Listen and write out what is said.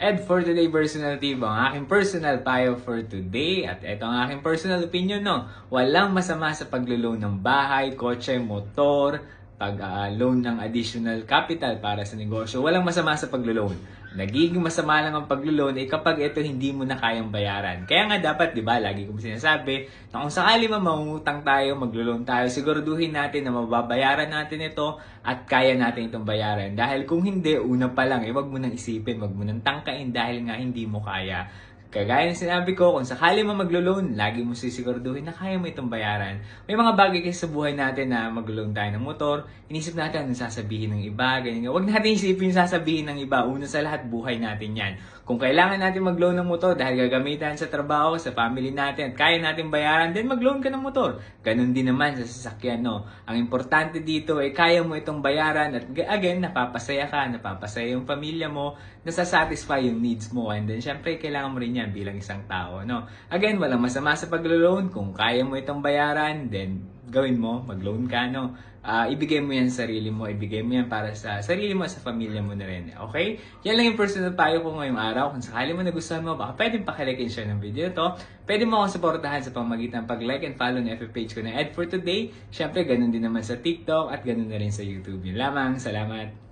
And for today personal tip, ang aking personal payo for today, at ito ang aking personal opinion, no? Walang masama sa paglo-loan ng bahay, kotse, motor, pag-loan ng additional capital para sa negosyo. Walang masama sa paglo-loan. Nagiging masama lang ang paglo-loan kapag ito hindi mo na kayang bayaran. Kaya nga dapat, di ba, lagi kong sinasabi na kung sakali mangungutang tayo, maglo-loan tayo, siguraduhin natin na mababayaran natin ito at kaya natin itong bayaran. Dahil kung hindi, una pa lang, wag mo nang isipin, wag mo nang tangkain dahil nga hindi mo kaya. Kagaya ng sinabi ko, kung sakali mo maglo-loan, lagi mo sisiguraduhin na kaya mo itong bayaran. May mga bagay kasi sa buhay natin na maglo-loan tayo ng motor, inisip natin ano sasabihin ng iba, ganyan. Huwag natin isipin yung sasabihin ng iba. Una sa lahat, buhay natin yan. Kung kailangan natin mag-loan ng motor dahil gagamitan sa trabaho, sa family natin, at kaya natin bayaran, then mag-loan ka ng motor. Ganun din naman sa sasakyan, no? Ang importante dito ay kaya mo itong bayaran at again, napapasaya ka, napapasaya yung pamilya mo, nasasatisfy yung needs mo. And then, syempre, kailangan mo rin yan bilang isang tao, no? Again, walang masama sa pag-loan. Kung kaya mo itong bayaran, then gawin mo, mag-loan ka, no? Ibigay mo yan sa sarili mo, ibigay mo yan para sa sarili mo, sa pamilya mo na rin, okay? Yan lang yung personal payo ko ngayong araw. Kung sakali mo nagustuhan mo, baka pwedeng pakilike and share ng video to. Pwede mo akong supportahan sa pamamagitan pag-like and follow na FB page ko na Ed for Today. Syempre, ganun din naman sa TikTok at ganun na rin sa YouTube. Yun lamang, salamat!